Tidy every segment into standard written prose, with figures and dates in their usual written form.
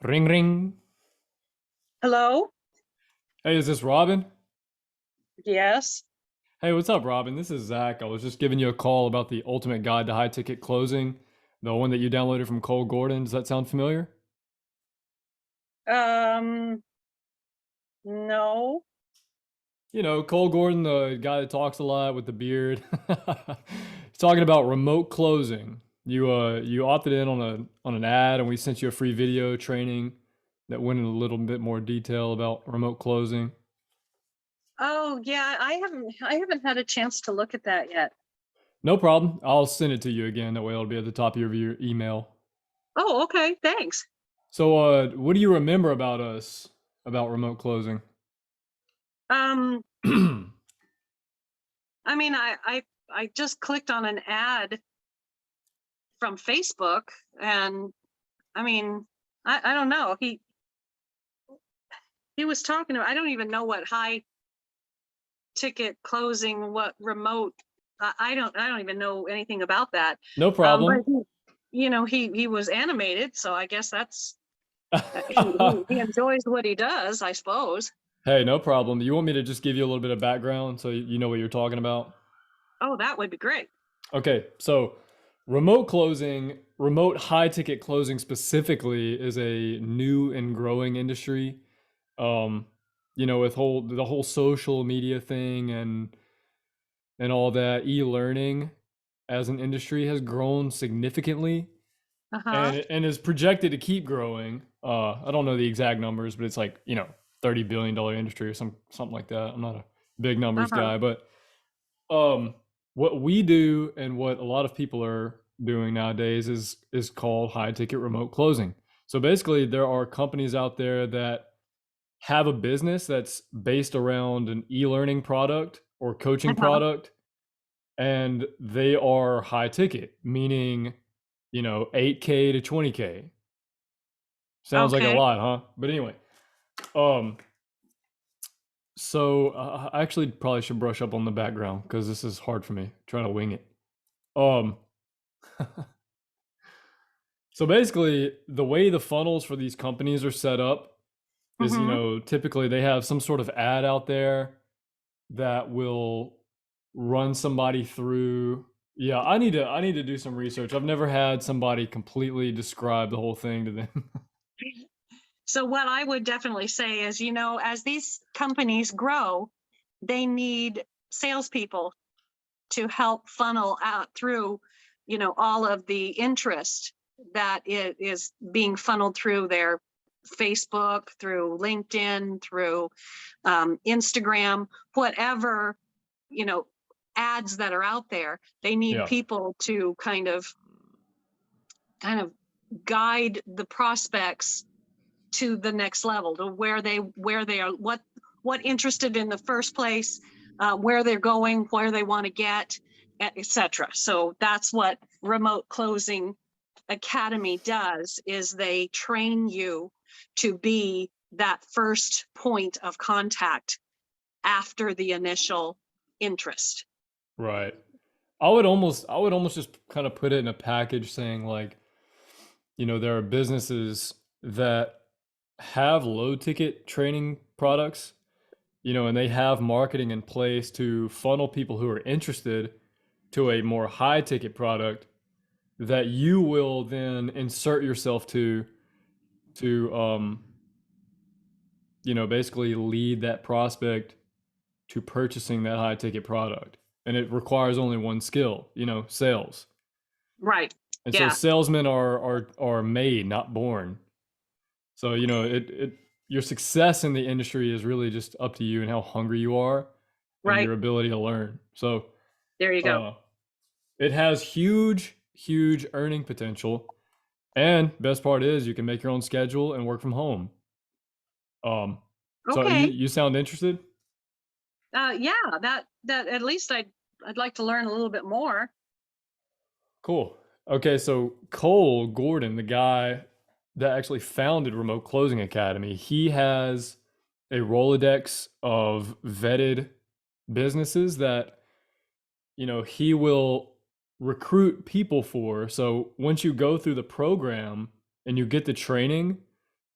Ring, ring. Hello? Hey, is this Robin? Yes. Hey, what's up, Robin? This is Zach. I was just giving you a call about the Ultimate Guide to High Ticket Closing, the one that you downloaded from Cole Gordon. Does that sound familiar? Um, no. You know, Cole Gordon, the guy that talks a lot with the beard. He's talking about remote closing. You opted in on an ad, and we sent you a free video training that went in a little bit more detail about remote closing. Oh, yeah, I haven't had a chance to look at that yet. No problem. I'll send it to you again. That way it'll be at the top of your email. Oh, okay, thanks. So, what do you remember about us about remote closing? Um, I mean, I just clicked on an ad from Facebook, and I mean, I don't know. He was talking about, I don't even know what high ticket closing, what remote. I don't even know anything about that. No But problem. he was animated, so I guess that's he enjoys what he does, I suppose. Hey, no problem. You want me to just give you a little bit of background so you know what you're talking about? Oh, that would be great. Okay, so remote closing, remote high ticket closing specifically is a new and growing industry. Um, with the whole social media thing and all that, e-learning as an industry has grown significantly Uh-huh. and is projected to keep growing. I don't know the exact numbers, but it's like $30 billion industry or something like that. I'm not a big numbers Uh-huh. guy, but um, what we do and what a lot of people are doing nowadays is called high ticket remote closing. So basically, there are companies out there that have a business that's based around an e-learning product or coaching Uh-huh. product, and they are high ticket, meaning 8K to 20K. Sounds like a Okay. lot, huh? But anyway, um, so I actually probably should brush up on the background because this is hard for me trying to wing it. Um, so basically, the way the funnels for these companies are set up is, Mm-hmm. typically they have some sort of ad out there that will run somebody through. Yeah, I need to do some research. I've never had somebody completely describe the whole thing to them. So what I would definitely say is, as these companies grow, they need salespeople to help funnel out through, all of the interest that it is being funneled through their Facebook, through LinkedIn, through Instagram, whatever, you know, ads that are out there. They need Yeah. people to kind of guide the prospects to the next level, to where they are, what interested in the first place, where they're going, where they want to get, etc. So that's what Remote Closing Academy does, is they train you to be that first point of contact after the initial interest. Right. I would almost just kind of put it in a package saying like, there are businesses that have low ticket training products, and they have marketing in place to funnel people who are interested to a more high ticket product that you will then insert yourself to basically lead that prospect to purchasing that high ticket product. And it requires only one skill, sales. Right. And so Yeah. salesmen are made, not born. So, it your success in the industry is really just up to you and how hungry you are and Right. your ability to learn. So, There you go. uh it has huge, huge earning potential. And best part is you can make your own schedule and work from home. So you Okay. you sound interested? Yeah, that at least I'd like to learn a little bit more. Cool. Okay, so Cole Gordon, the guy that actually founded Remote Closing Academy, he has a Rolodex of vetted businesses that, he will recruit people for. So once you go through the program and you get the training,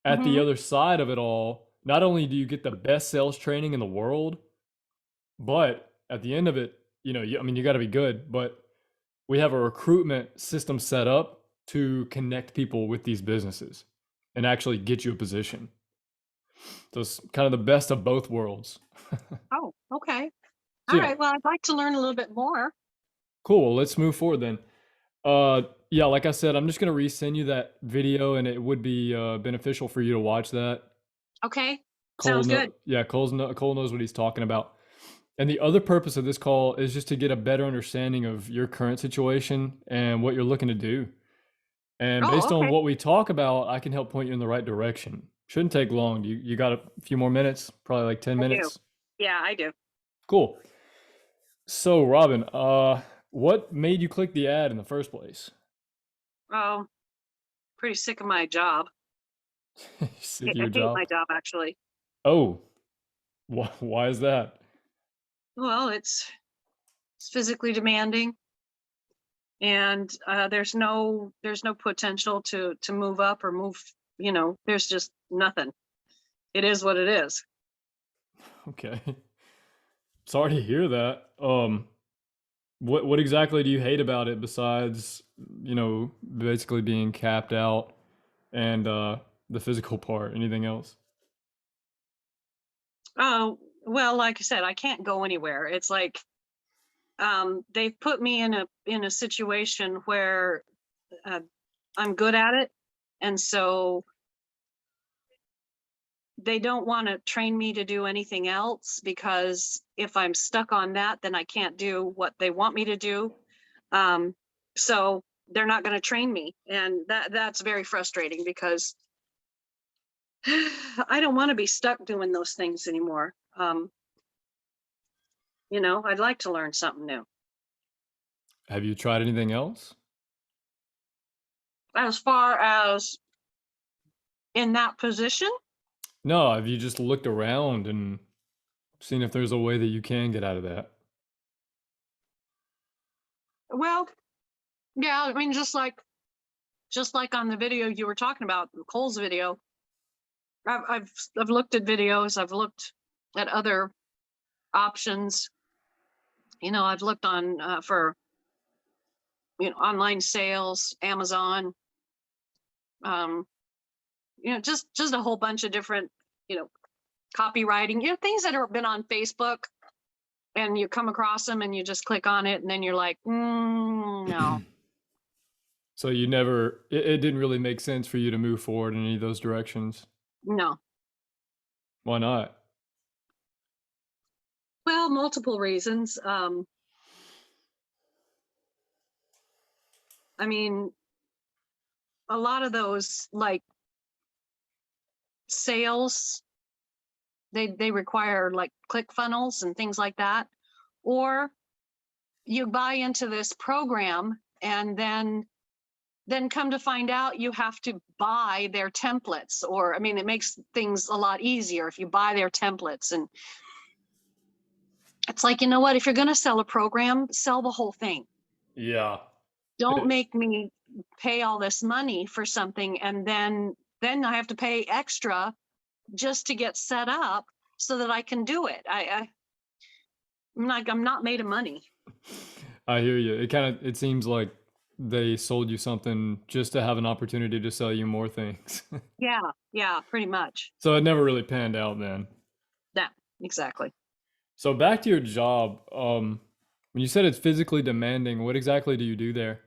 at the Hmm. other side of it all, not only do you get the best sales training in the world, but at the end of it, I mean, you got to be good, but we have a recruitment system set up to connect people with these businesses and actually get you a position. So it's kind of the best of both worlds. Oh, okay. So All yeah, right. Well, I'd like to learn a little bit more. cool. Well, let's move forward then. Yeah, like I said, I'm just gonna resend you that video, and it would be beneficial for you to watch that. Okay. Sounds good. Yeah, Cole knows what he's talking about. And the other purpose of this call is just to get a better understanding of your current situation and what you're looking to do. And Oh, based on okay. what we talk about, I can help point you in the right direction. Shouldn't take long. You got a few more minutes, probably like 10 I do. minutes. Yeah, I do. Cool. So, Robin, what made you click the ad in the first place? Oh, pretty sick of my job. Sick of I your hate my job? job, actually. Oh, why is that? Well, it's physically demanding, and there's no potential to move up or move. There's just nothing. It is what it is. Okay. Sorry to hear that. What exactly do you hate about it besides, basically being capped out and the physical part? Anything else? Oh, well, like I said, I can't go anywhere. It's like they've put me in a situation where uh, I'm good at it, and so they don't want to train me to do anything else, because if I'm stuck on that, then I can't do what they want me to do. Um, so they're not going to train me, and that's very frustrating, because I don't want to be stuck doing those things anymore. I'd like to learn something new. Have you tried anything else? As far as in that position, No, have you just looked around and seen if there's a way that you can get out of that? well, yeah, I mean, just like on the video you were talking about, Cole's video, I've looked at videos, I've looked at other options. I've looked on for online sales, Amazon, um, just a whole bunch of different, you know, copywriting, things that have been on Facebook, and you come across them and you just click on it, and then you're like, no, So it didn't really make sense for you to move forward in any of those directions. no. Why not? Well, multiple reasons. I mean, a lot of those, like, sales, they require like click funnels and things like that, or you buy into this program, and then come to find out you have to buy their templates, or I mean, it makes things a lot easier if you buy their templates. And it's like, what, if you're going to sell a program, sell the whole thing. Yeah. Don't It- make me pay all this money for something, and then I have to pay extra just to get set up so that I can do it. I'm not made of money. I hear you. It seems like they sold you something just to have an opportunity to sell you more things. Yeah, yeah, pretty much. So it never really panned out then. Yeah, exactly. So back to your job. When you said it's physically demanding, what exactly do you do there?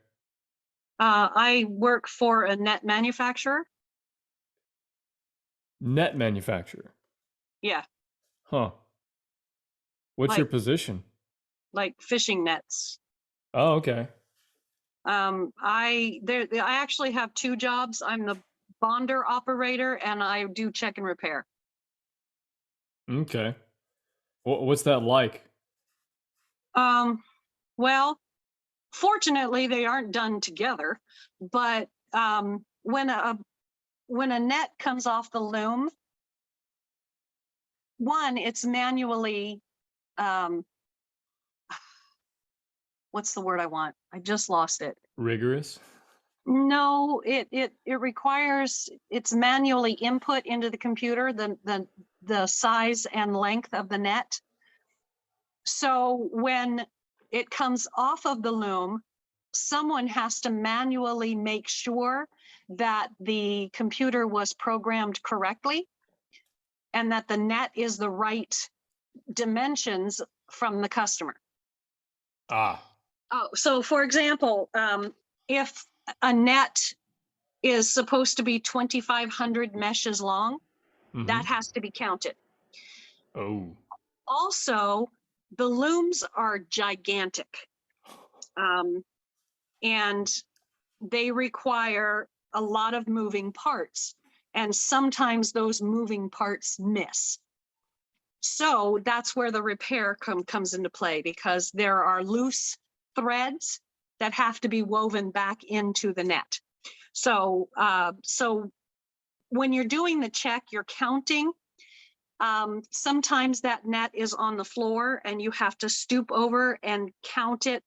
I work for a net manufacturer. Net manufacturer. Yeah, Huh. What's your like position? like fishing nets. Oh, okay. I actually have two jobs. I'm the bonder operator, and I do check and repair. Okay. What's that like? Um, well, fortunately, they aren't done together, but when a net comes off the loom, one, it's manually, um, what's the word I want? I just lost it. Rigorous? No, it requires, it's manually input into the computer, the size and length of the net. So when it comes off of the loom, someone has to manually make sure that the computer was programmed correctly and that the net is the right dimensions from the customer. Ah, Oh, so for example, if a net is supposed to be 2,500 meshes long, that has to be counted. oh, Also, the looms are gigantic, and they require a lot of moving parts, and sometimes those moving parts miss. So that's where the repair comes into play, because there are loose threads that have to be woven back into the net. So, so when you're doing the check, you're counting. Sometimes that net is on the floor and you have to stoop over and count it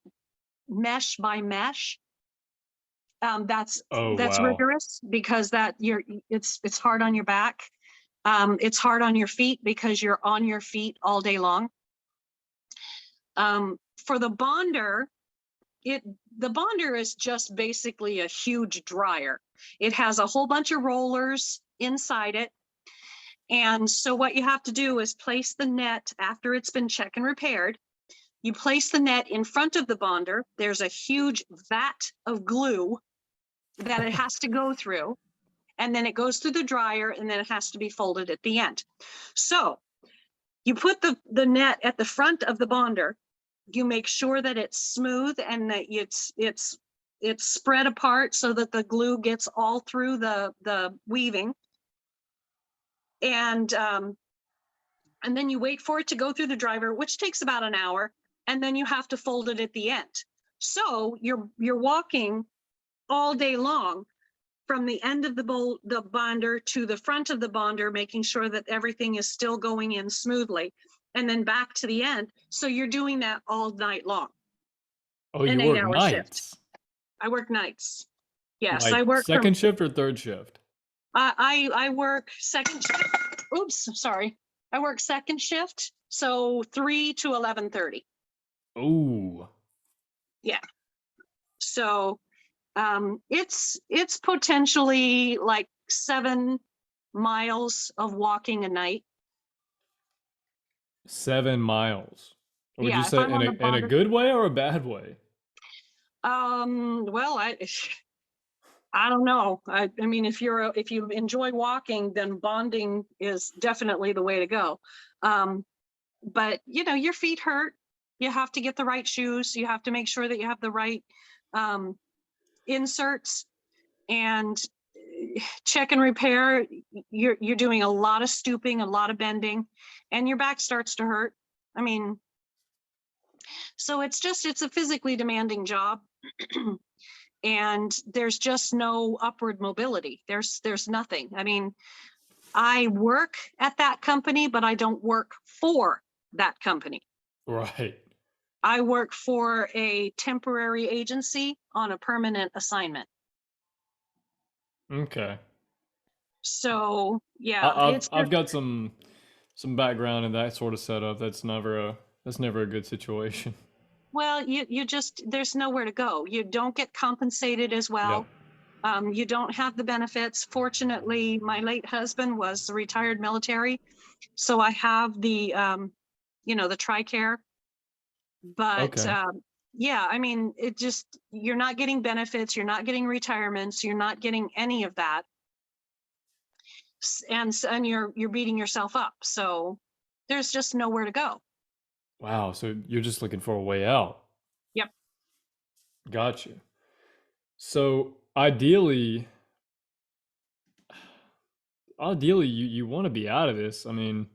mesh by mesh. That's oh, wow. rigorous, because it's hard on your back. It's hard on your feet because you're on your feet all day long. For the bonder, the bonder is just basically a huge dryer. It has a whole bunch of rollers inside it. And so what you have to do is place the net after it's been checked and repaired. You place the net in front of the bonder. There's a huge vat of glue that it has to go through. And then it goes through the dryer, and then it has to be folded at the end. So you put the net at the front of the bonder. You make sure that it's smooth and that it's spread apart so that the glue gets all through the weaving. And then you wait for it to go through the dryer, which takes about an hour, and then you have to fold it at the end. So you're walking all day long from the end of the bonder to the front of the bonder, making sure that everything is still going in smoothly, and then back to the end. So you're doing that all night long. Oh, An you work 8-hour shift. nights? I work nights. Yes, I Like work from, second shift or third shift? I work second shift. Oops, sorry. I work second shift, so 3 to 11:30. Oh, Yeah. So it's potentially like 7 miles of walking a night. 7 miles. Would you Yeah, if say I'm in on a the bonder. good way or a bad way? Well, I don't know. I mean, if you enjoy walking, then bonding is definitely the way to go. But your feet hurt. You have to get the right shoes. You have to make sure that you have the right inserts, and check and repair. You're doing a lot of stooping, a lot of bending, and your back starts to hurt. I mean, so it's a physically demanding job. And there's just no upward mobility. There's nothing. I mean, I work at that company, but I don't work for that company. Right. I work for a temporary agency on a permanent assignment. Okay. So I, yeah, I've it's I've just, got some background in that sort of setup. That's never a good situation. well, you just, there's nowhere to go. You don't get compensated as Yep. well. You don't have the benefits. Fortunately, my late husband was retired military, so I have the the TRICARE. But Okay. yeah, I mean, you're not getting benefits, you're not getting retirements, you're not getting any of that. And you're beating yourself up. So there's just nowhere to go. Wow. So you're just looking for a way out. Yep. Gotcha. So ideally, you want to be out of this. I mean,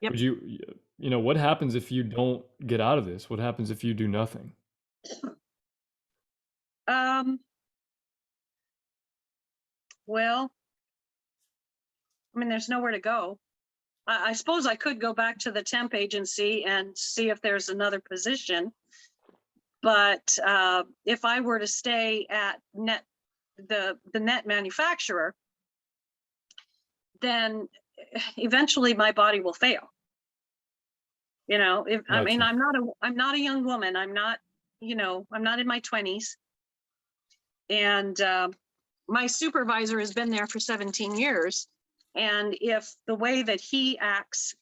Yep. would what happens if you don't get out of this? What happens if you do nothing? Um, well, I mean, there's nowhere to go. I suppose I could go back to the temp agency and see if there's another position. But if I were to stay at the net manufacturer, then eventually my body will fail. If I mean, Gotcha. I'm not a young woman. I'm not, I'm not in my 20s. And my supervisor has been there for 17 years. And if the way that he acts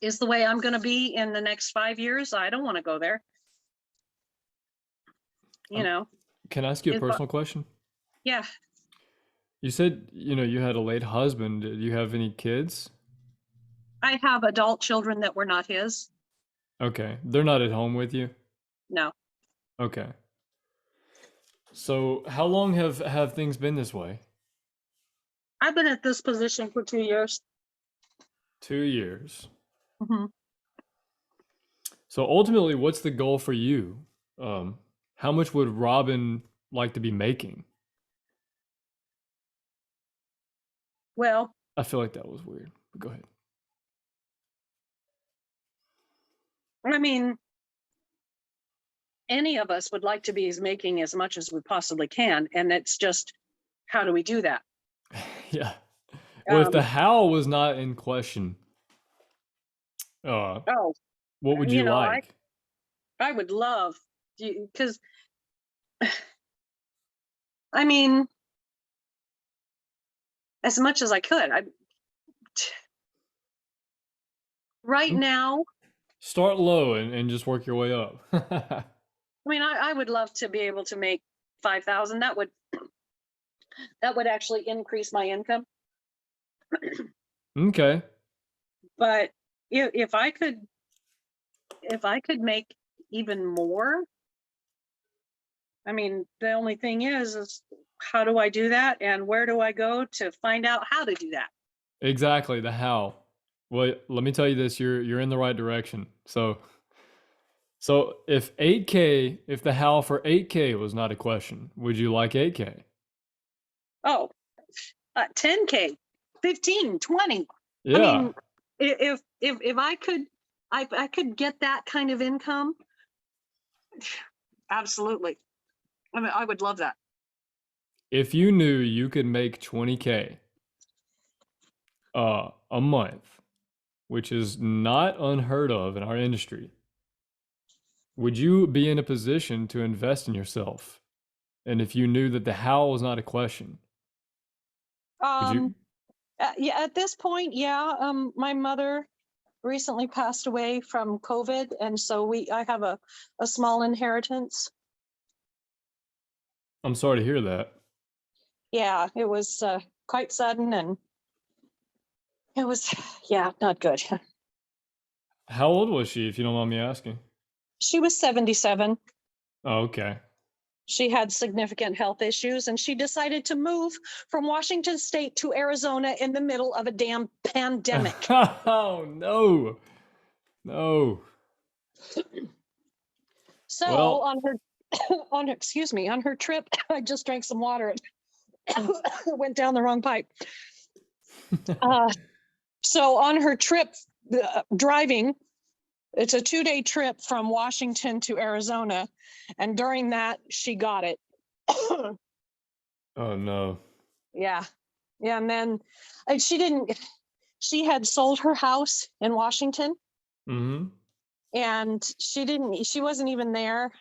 is the way I'm going to be in the next 5 years, I don't want to go there. You Um, know, can I ask you a if, personal question? yeah, You said, you had a late husband. Did you have any kids? I have adult children that were not his. Okay. They're not at home with you? No, Okay. So how long have things been this way? I've been at this position for 2 years. 2 years. Mhm. So ultimately, what's the goal for you? How much would Robin like to be making? Well, I feel like that was weird, but go ahead. I mean, any of us would like to be making as much as we possibly can. And it's just, how do we do that? Yeah. Well, if the Um, how was not in question, uh, oh, what would you you know, like? I would love, because I mean, as much as I could. Right Mm, now, start low and just work your way up. I mean, I would love to be able to make 5,000. That would actually increase my income. Okay. But if I could make even more, I mean, the only thing is how do I do that, and where do I go to find out how to do that? Exactly, the how. Well, let me tell you this, you're in the right direction. So if 8K, if the how for 8K was not a question, would you like 8K? Oh, 10K, 15, 20. I Yeah, mean, if I could get that kind of income, absolutely. I mean, I would love that. if you knew you could make 20K a month, which is not unheard of in our industry, would you be in a position to invest in yourself? And if you knew that the how was not a question, would you? Um, yeah, at this point, yeah. My mother recently passed away from COVID, and so I have a small inheritance. I'm sorry to hear that. Yeah, it was quite sudden, and it was, yeah, not good. How old was she, if you don't mind me asking? She was 77. Oh, okay. She had significant health issues, and she decided to move from Washington State to Arizona in the middle of a damn pandemic. Oh no, no. So Well, on her, excuse me, on her trip, I just drank some water. It went down the wrong pipe. Uh, so on her trip driving, it's a 2-day trip from Washington to Arizona, and during that she got it. oh no. Yeah, yeah, and then she didn't. She had sold her house in Washington, Mm-hmm. and she didn't. She wasn't even there.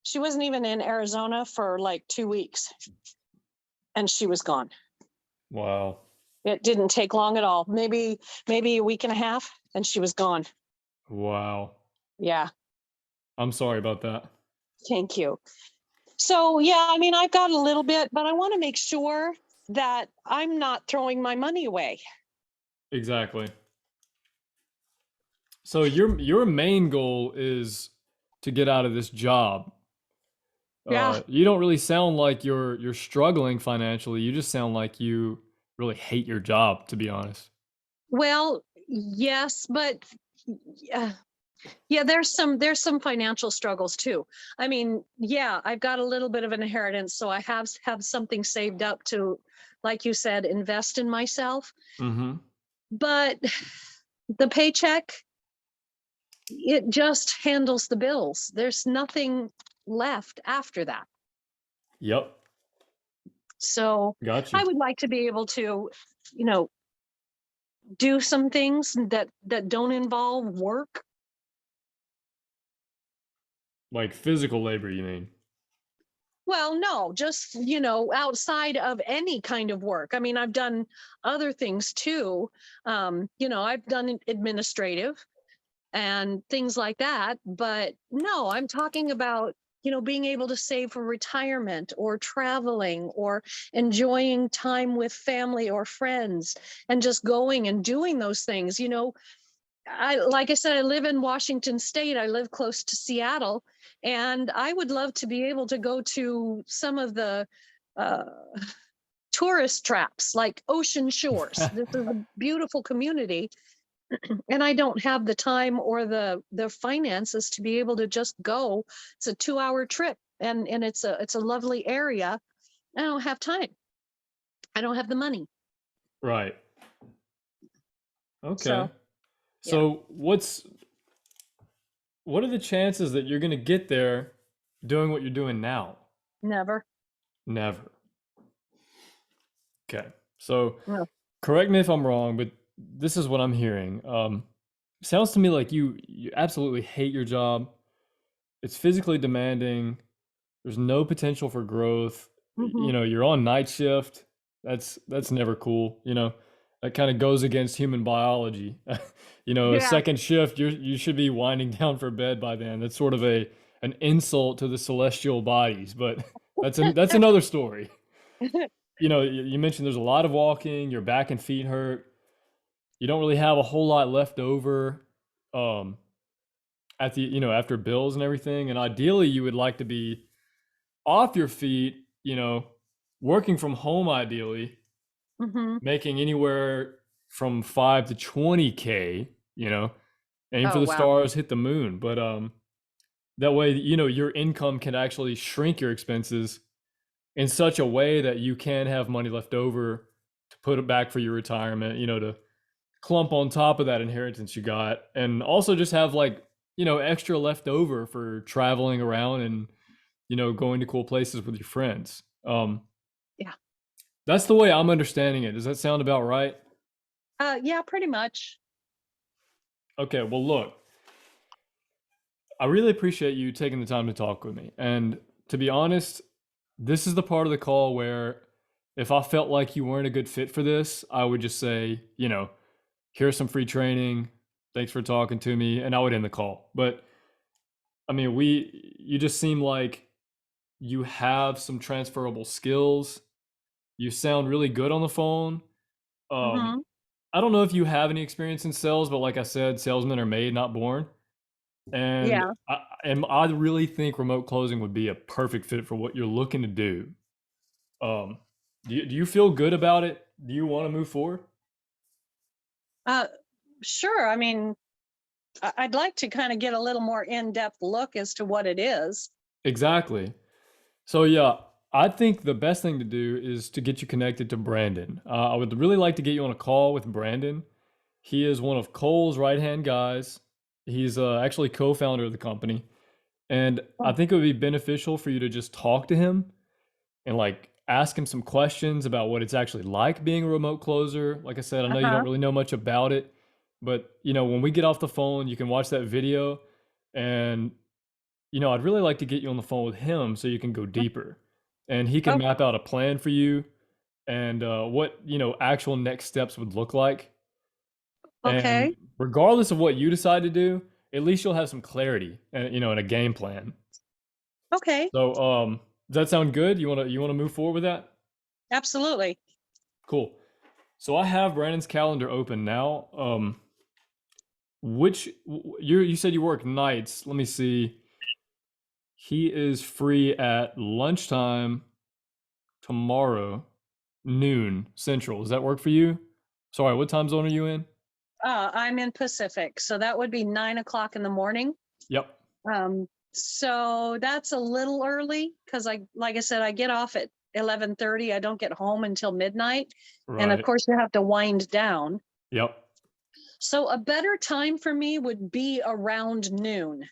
She wasn't even in Arizona for like 2 weeks, and she was gone. Wow. It didn't take long at all. Maybe a week and a half, and she was gone. Wow. Yeah, I'm sorry about that. thank you. So yeah, I mean, I've got a little bit, but I want to make sure that I'm not throwing my money away. Exactly. So your main goal is to get out of this job. Yeah. You don't really sound like you're struggling financially. You just sound like you really hate your job, to be honest. Well, yes, but yeah, yeah, there's some financial struggles too. I mean, yeah, I've got a little bit of an inheritance, so I have something saved up to, like you said, invest in myself. Mm-hmm. But the paycheck, it just handles the bills. There's nothing left after that. Yep. So Got I you. would like to be able to, you know, do some things that don't involve work. Like physical labor, you mean? Well, no, just, outside of any kind of work. I mean, I've done other things too. I've done administrative and things like that. But no, I'm talking about, being able to save for retirement or traveling or enjoying time with family or friends and just going and doing those things. Like I said, I live in Washington State. I live close to Seattle, and I would love to be able to go to some of the uh, tourist traps like Ocean Shores. This is a beautiful community, and I don't have the time or the finances to be able to just go. It's a 2-hour trip, and it's a lovely area. I don't have time. I don't have the money. Right. So Okay. yeah, So what are the chances that you're going to get there doing what you're doing now? never. Never. Okay. So No. correct me if I'm wrong, but this is what I'm hearing. Sounds to me like you absolutely hate your job. It's physically demanding. There's no potential for growth. Hmm. You're on night shift. That's never cool. That kind of goes against human biology. A Yeah. second shift, you should be winding down for bed by then. That's sort of an insult to the celestial bodies, but that's another story. You mentioned there's a lot of walking, your back and feet hurt. You don't really have a whole lot left over um at the after bills and everything. And ideally you would like to be off your feet, working from home ideally, Hmm. making anywhere from 5 to 20K, aim for Oh the wow. stars, hit the moon. But that way, your income can actually shrink your expenses in such a way that you can have money left over to put it back for your retirement, to clump on top of that inheritance you got, and also just have like, extra left over for traveling around and, going to cool places with your friends. Yeah. That's the way I'm understanding it. Does that sound about right? Yeah, pretty much. Okay, well, look, I really appreciate you taking the time to talk with me. And to be honest, this is the part of the call where if I felt like you weren't a good fit for this, I would just say, here's some free training. Thanks for talking to me. And I would end the call. But I mean, you just seem like you have some transferable skills. You sound really good on the phone. Um, Hmm. I don't know if you have any experience in sales, but like I said, salesmen are made, not born. And Yeah. I really think remote closing would be a perfect fit for what you're looking to do. Um, do you feel good about it? Do you want to move forward? Uh, sure. I mean, I'd like to kind of get a little more in-depth look as to what it is. Exactly. So yeah, I think the best thing to do is to get you connected to Brandon. I would really like to get you on a call with Brandon. He is one of Cole's right-hand guys. He's actually co-founder of the company, and I Oh, think it would be beneficial for you to just talk to him and like ask him some questions about what it's actually like being a remote closer. Like I said, I know you don't uh-huh. really know much about it, but when we get off the phone, you can watch that video and I'd really like to get you on the phone with him so you can go deeper and he can Oh, map out a plan for you and what, actual next steps would look like. And okay. regardless of what you decide to do, at least you'll have some clarity and, and a game plan. Okay. So, does that sound good? You want to move forward with that? Absolutely. Cool. So I have Brandon's calendar open now. You said you work nights. Let me see. He is free at lunchtime tomorrow, noon Central. Does that work for you? Sorry, what time zone are you in? I'm in Pacific, so that would be 9 o'clock in the morning. Yep. So that's a little early because like I said, I get off at 11:30. I don't get home until midnight, and of Right. course you have to wind down. Yep. So a better time for me would be around noon,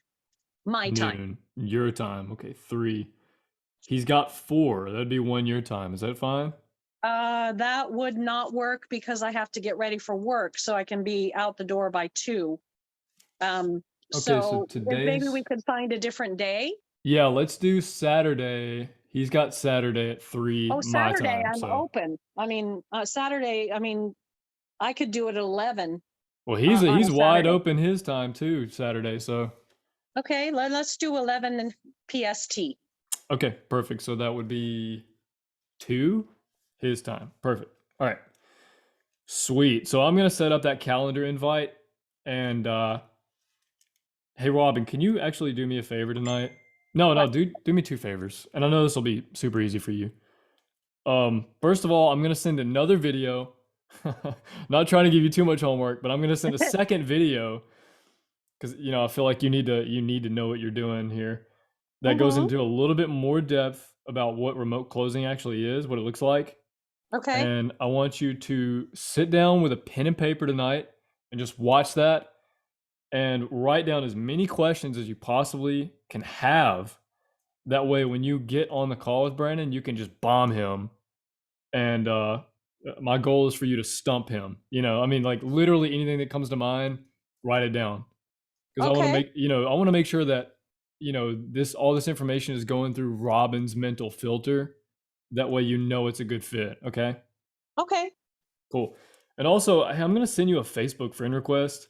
my time. Noon, your time. Okay, 3. He's got 4. That'd be 1 your time. Is that fine? That would not work because I have to get ready for work so I can be out the door by 2. Okay, so So if maybe we today's could find a different day. yeah, let's do Saturday. He's got Saturday at 3 Oh, my Saturday time. I'm So, open. I mean, Saturday, I mean, I could do it at 11 well, he's on a wide Saturday. open his time too, Saturday. So, Okay, let's do 11 and PST. okay, perfect. So that would be 2 his time. Perfect. All right. Sweet. So I'm going to set up that calendar invite and hey Robin, can you actually do me a favor tonight? No, no, What? do me 2 favors. And I know this will be super easy for you. First of all, I'm gonna send another video. Not trying to give you too much homework, but I'm gonna send a second video because I feel like you need to know what you're doing here. That goes Mm-hmm. into a little bit more depth about what remote closing actually is, what it looks like. Okay. And I want you to sit down with a pen and paper tonight and just watch that and write down as many questions as you possibly can have. That way, when you get on the call with Brandon, you can just bomb him and my goal is for you to stump him. I mean, like literally anything that comes to mind, write it down because I want to Okay. make sure that this all this information is going through Robin's mental filter. That way, it's a good fit. Okay, Okay. cool. And also, I'm gonna send you a Facebook friend request.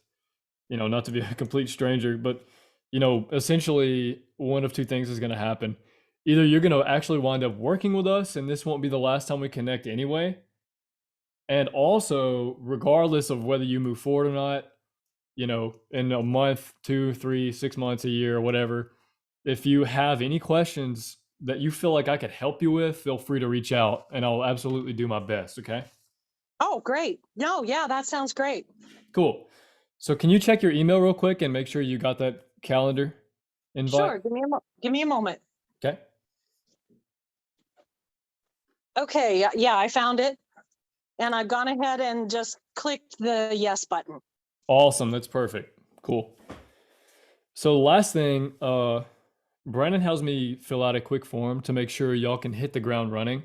Not to be a complete stranger, but essentially, one of two things is gonna happen. Either you're gonna actually wind up working with us, and this won't be the last time we connect anyway, and also, regardless of whether you move forward or not, in a month, 2, 3, 6 months, a year, or whatever, if you have any questions that you feel like I could help you with, feel free to reach out and I'll absolutely do my best. Okay. Oh, great. No, yeah, that sounds great. Cool. So, can you check your email real quick and make sure you got that calendar invite? Sure. Give me a moment. Okay. Okay. Yeah, yeah, I found it. And I've gone ahead and just clicked the yes button. Awesome. That's perfect. Cool. So, last thing, Brandon has me fill out a quick form to make sure y'all can hit the ground running.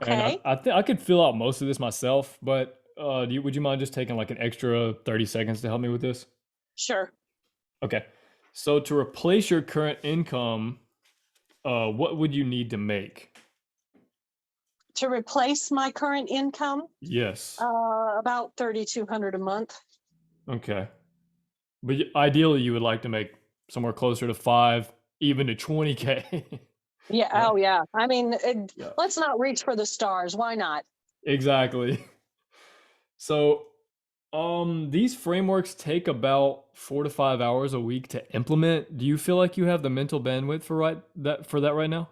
And I, Okay. I think I could fill out most of this myself, but would you mind just taking like an extra 30 seconds to help me with this? Sure. Okay. So to replace your current income, what would you need to make? To replace my current income, Yes. about 3,200 a month. Okay. But ideally, you would like to make somewhere closer to 5, even to 20K. Yeah. Yeah. Oh, yeah. I mean, Yeah. let's not reach for the stars. Why not? Exactly. So, these frameworks take about 4 to 5 hours a week to implement. Do you feel like you have the mental bandwidth for that right now?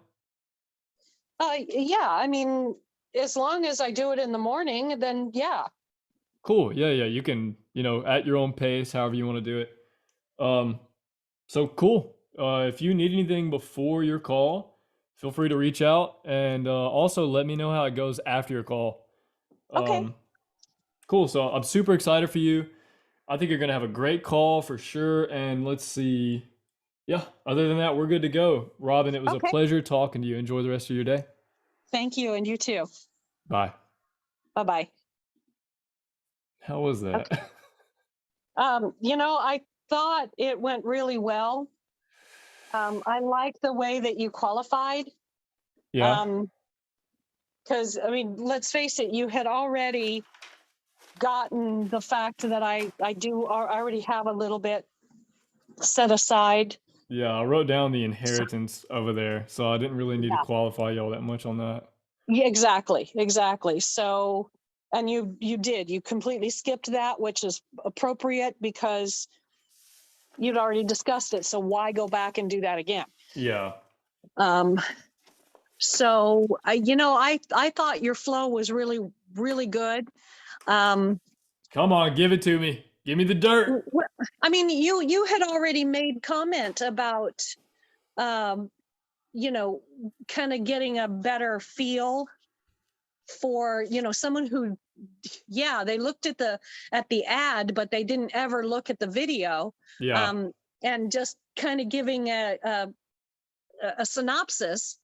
Yeah. I mean, as long as I do it in the morning, then yeah. Cool. Yeah, yeah. You can, at your own pace, however you want to do it. Um, so cool. If you need anything before your call, feel free to reach out and also let me know how it goes after your call. Okay. Um, cool. So I'm super excited for you. I think you're gonna have a great call for sure. And let's see. Yeah. Other than that, we're good to go. Robin, it was a Okay. pleasure talking to you. Enjoy the rest of your day. Thank you. And you too. Bye. Bye bye. How was Okay. that? I thought it went really well. I like the way that you qualified. Yeah. Because I mean, let's face it, you had already gotten the fact that I already have a little bit set aside. Yeah, I wrote down the inheritance over there, so I didn't really need to Yeah. qualify y'all that much on that. Yeah, exactly. So, and you completely skipped that, which is appropriate because you'd already discussed it. So why go back and do that again? Yeah. Um, so I thought your flow was really, really good. Um, Come on, give it to me. Give me the dirt. I mean, you had already made comment about, um, kind of getting a better feel for, someone who, yeah, they looked at the ad, but they didn't ever look at the video, Yeah. um, and just kind of giving a synopsis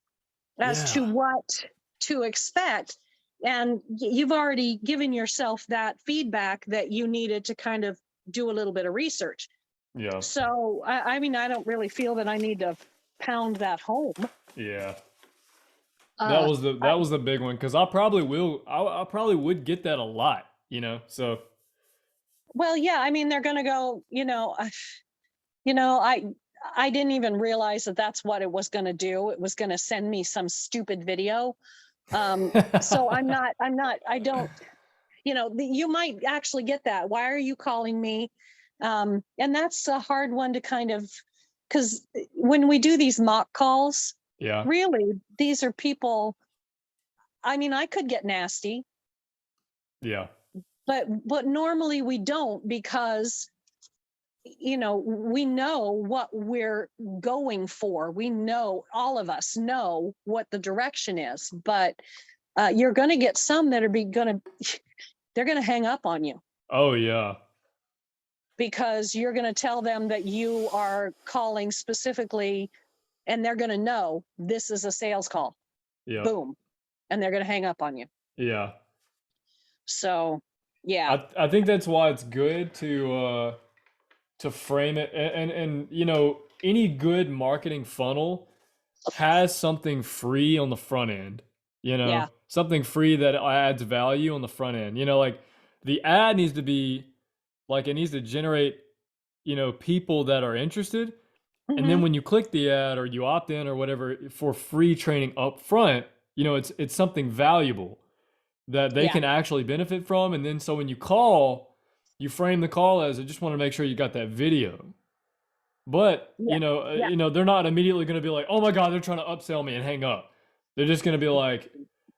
as Yeah. to what to expect. And you've already given yourself that feedback that you needed to kind of do a little bit of research. Yeah. So, I mean, I don't really feel that I need to pound that home. Yeah. That Uh, was the I, that was the big one because I probably will. I probably would get that a lot. So well, yeah, I mean, they're going to go, you know, I, I didn't even realize that that's what it was going to do. It was going to send me some stupid video. So I don't, you might actually get that. Why are you calling me? And that's a hard one to kind of, because when we do these mock calls, yeah. really, these are people. I mean, I could get nasty, Yeah. but normally we don't, because we know what we're going for. We know, all of us know what the direction is, but you're going to get some that are they're going to hang up on you, Oh yeah. because you're going to tell them that you are calling specifically, and they're going to know this is a sales call. Yeah. Boom. And they're going to hang up on you. Yeah. So, yeah. I think that's why it's good to frame it and any good marketing funnel has something free on the front end. Yeah. Something free that adds value on the front end. Like the ad needs to be like it needs to generate people that are interested. And then Hmm. when you click the ad or you opt in or whatever for free training up front, it's something valuable that they Yeah. can actually benefit from. And then so when you call, you frame the call as I just want to make sure you got that video. But Yeah. Yeah. they're not immediately going to be like, oh my god, they're trying to upsell me and hang up. They're just going to be like,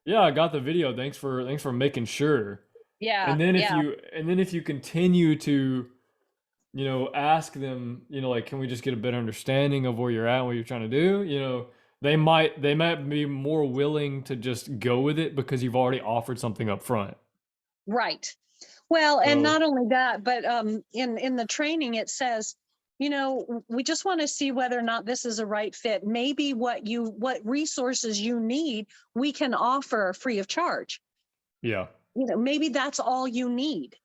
yeah, I got the video. Thanks for making sure. Yeah. And then if Yeah. you continue to ask them, like, can we just get a better understanding of where you're at and what you're trying to do? They might be more willing to just go with it because you've already offered something up front. Right. Well, and So not only that, but in the training it says, we just want to see whether or not this is a right fit. Maybe what resources you need, we can offer free of charge. yeah, Maybe that's all you need.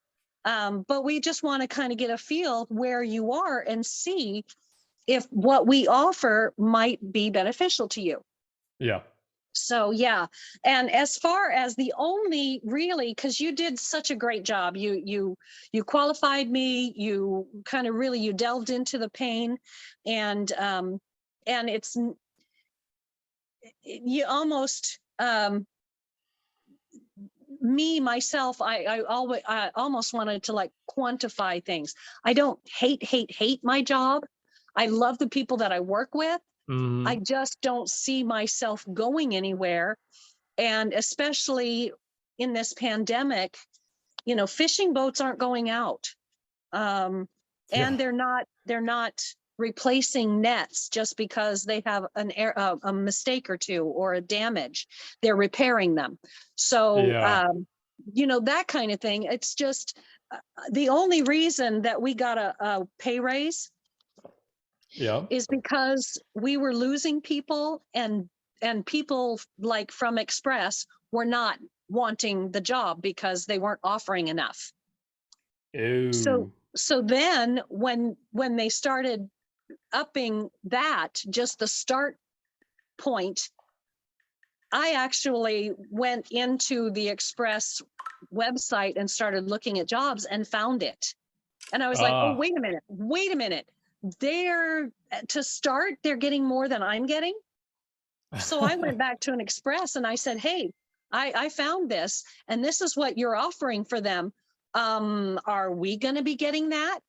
But we just want to kind of get a feel where you are and see if what we offer might be beneficial to you. yeah, So, yeah. And as far as the only really, because you did such a great job, you qualified me, you kind of really, you delved into the pain, and it's, you almost, me myself, I almost wanted to like quantify things. I don't hate my job. I love the people that I work with. I hmm, just don't see myself going anywhere. And especially in this pandemic, fishing boats aren't going out. yeah, And they're not replacing nets just because they have a mistake or two or a damage. They're repairing them. So, yeah, that kind of thing. It's just the only reason that we got a pay raise yeah. is because we were losing people, and people like from Express were not wanting the job because they weren't offering enough. So Ooh, so then when they started upping that, just the start point, I actually went into the Express website and started looking at jobs and found it. And I was like, oh, ah, wait a minute. They're to start, they're getting more than I'm getting. So I went back to an Express and I said, hey, I found this, and this is what you're offering for them. Are we going to be getting that?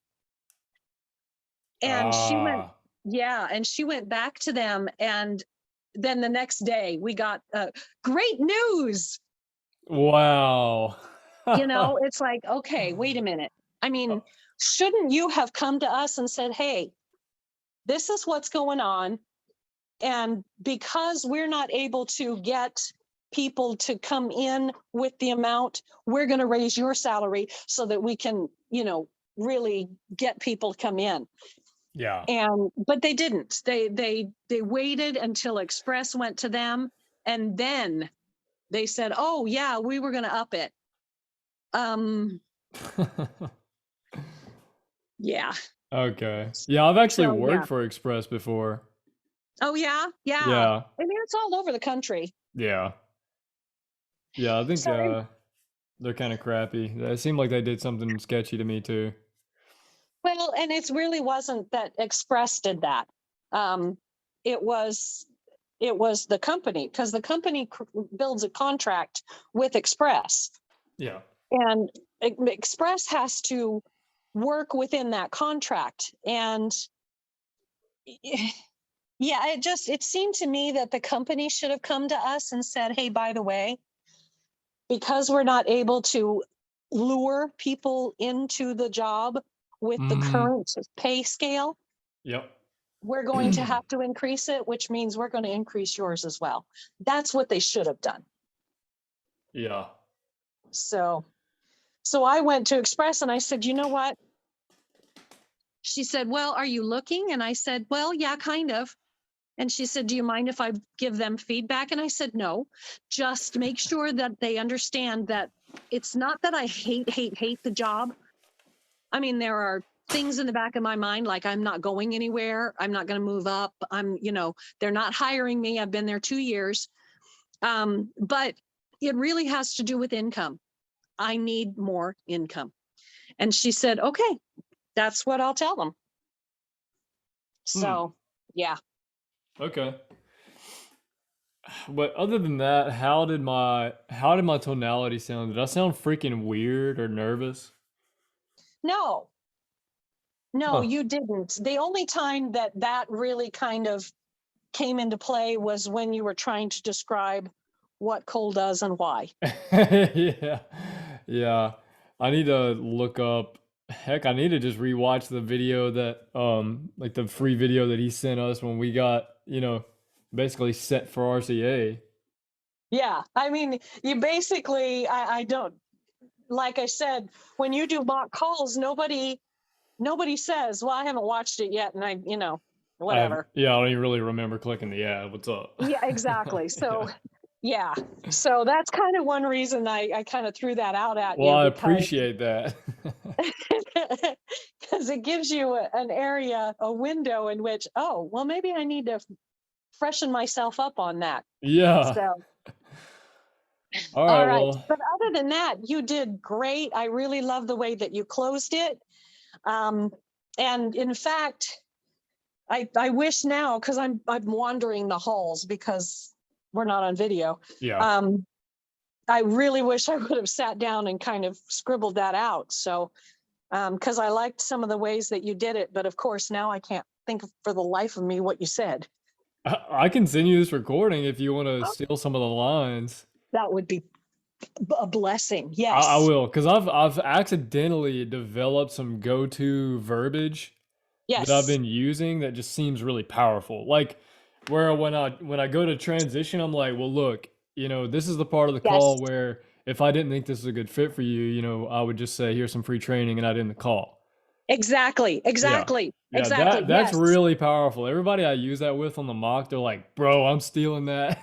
And she went, ah, yeah. And she went back to them. And then the next day we got great news. wow. It's like, okay, wait a minute. I mean, shouldn't you have come to us and said, hey, this is what's going on? And because we're not able to get people to come in with the amount, we're going to raise your salary so that we can, really get people to come in. Yeah. But they didn't. They waited until Express went to them, and then they said, "Oh yeah, we were going to up it." Yeah. Okay. Yeah, I've actually So yeah. worked for Express before. Oh yeah, yeah. Yeah. I mean, it's all over the country. Yeah. Yeah, I think So they're kind of crappy. It seemed like they did something sketchy to me too. well, and it really wasn't that Express did that. Um, it was the company, because the company builds a contract with Express, Yeah. and Express has to work within that contract. And yeah, it seemed to me that the company should have come to us and said, "Hey, by the way, because we're not able to lure people into the job with the Mm, current pay scale, yep. we're going to have to increase it, which means we're going to increase yours as well." That's what they should have done. Yeah. So I went to Express and I said, "You know what?" She said, "Well, are you looking?" And I said, "Well, yeah, kind of." And she said, "Do you mind if I give them feedback?" And I said, "No, just make sure that they understand that it's not that I hate the job. I mean, there are things in the back of my mind, like I'm not going anywhere. I'm not going to move up. They're not hiring me. I've been there 2 years. But it really has to do with income. I need more income." And she said, "Okay, that's what I'll tell them." Hmm. So, yeah. Okay. But other than that, how did my tonality sound? Did I sound freaking weird or nervous? No, no, Huh. you didn't. The only time that really kind of came into play was when you were trying to describe what coal does and why. Yeah. Yeah. I need to look up heck, I need to just rewatch the video that like the free video that he sent us when we got, basically set for RCA. Yeah, I mean, you basically, I don't, like I said, when you do mock calls, nobody says, "Well, I haven't watched it yet," and whatever. I don't even really remember clicking the ad. What's up? Yeah, exactly. So Yeah. yeah, so that's kind of one reason I kind of threw that out at Well, you, I because appreciate that. because it gives you an area, a window in which, oh, well, maybe I need to freshen myself up on that. Yeah. So, All right, all right. well, But other than that, you did great. I really love the way that you closed it. Um, and in fact, I wish now, because I'm wandering the halls because we're not on video. yeah. Um, I really wish I would have sat down and kind of scribbled that out. So, because I liked some of the ways that you did it, but of course now I can't think for the life of me what you said. I can send you this recording if you want to steal some of the lines. That would be a blessing. I Yes. will, because I've accidentally developed some go-to verbiage that I've Yes. been using that just seems really powerful. Like where when I go to transition, I'm like, well, look, this is the part of the Yes. call where if I didn't think this is a good fit for you, I would just say, here's some free training and I'd end the call. Exactly. Yeah. Exactly. Yeah, Exactly. that's Yes. really powerful. Everybody I use that with on the mock, they're like, bro, I'm stealing that.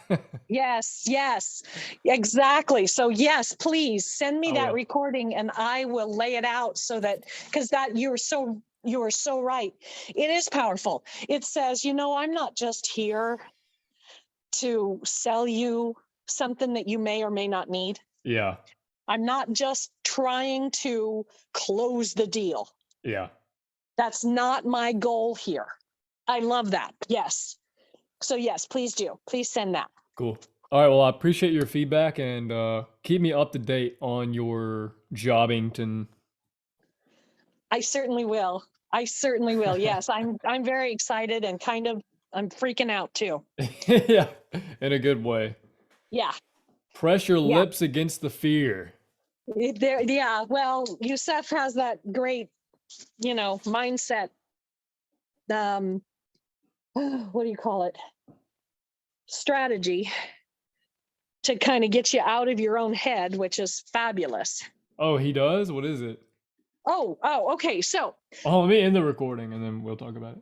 Yes. Yes. Exactly. So yes, please send me I that will. recording and I will lay it out so that, because that you are so right. It is powerful. It says, I'm not just here to sell you something that you may or may not need. Yeah. I'm not just trying to close the deal. Yeah. That's not my goal here. I love that. Yes. So yes, please do. Please send that. Cool. All right. Well, I appreciate your feedback and keep me up to date on your Jobbington. I certainly will. I certainly will. Yes, I'm very excited and kind of I'm freaking out too. Yeah, in a good way. Yeah. Press your Yeah. lips against the fear. Yeah. Well, Yusef has that great, mindset. Um, what do you call it? Strategy to kind of get you out of your own head, which is fabulous. Oh, he does? What is it? Oh, okay. So Oh, let me end the recording and then we'll talk about it.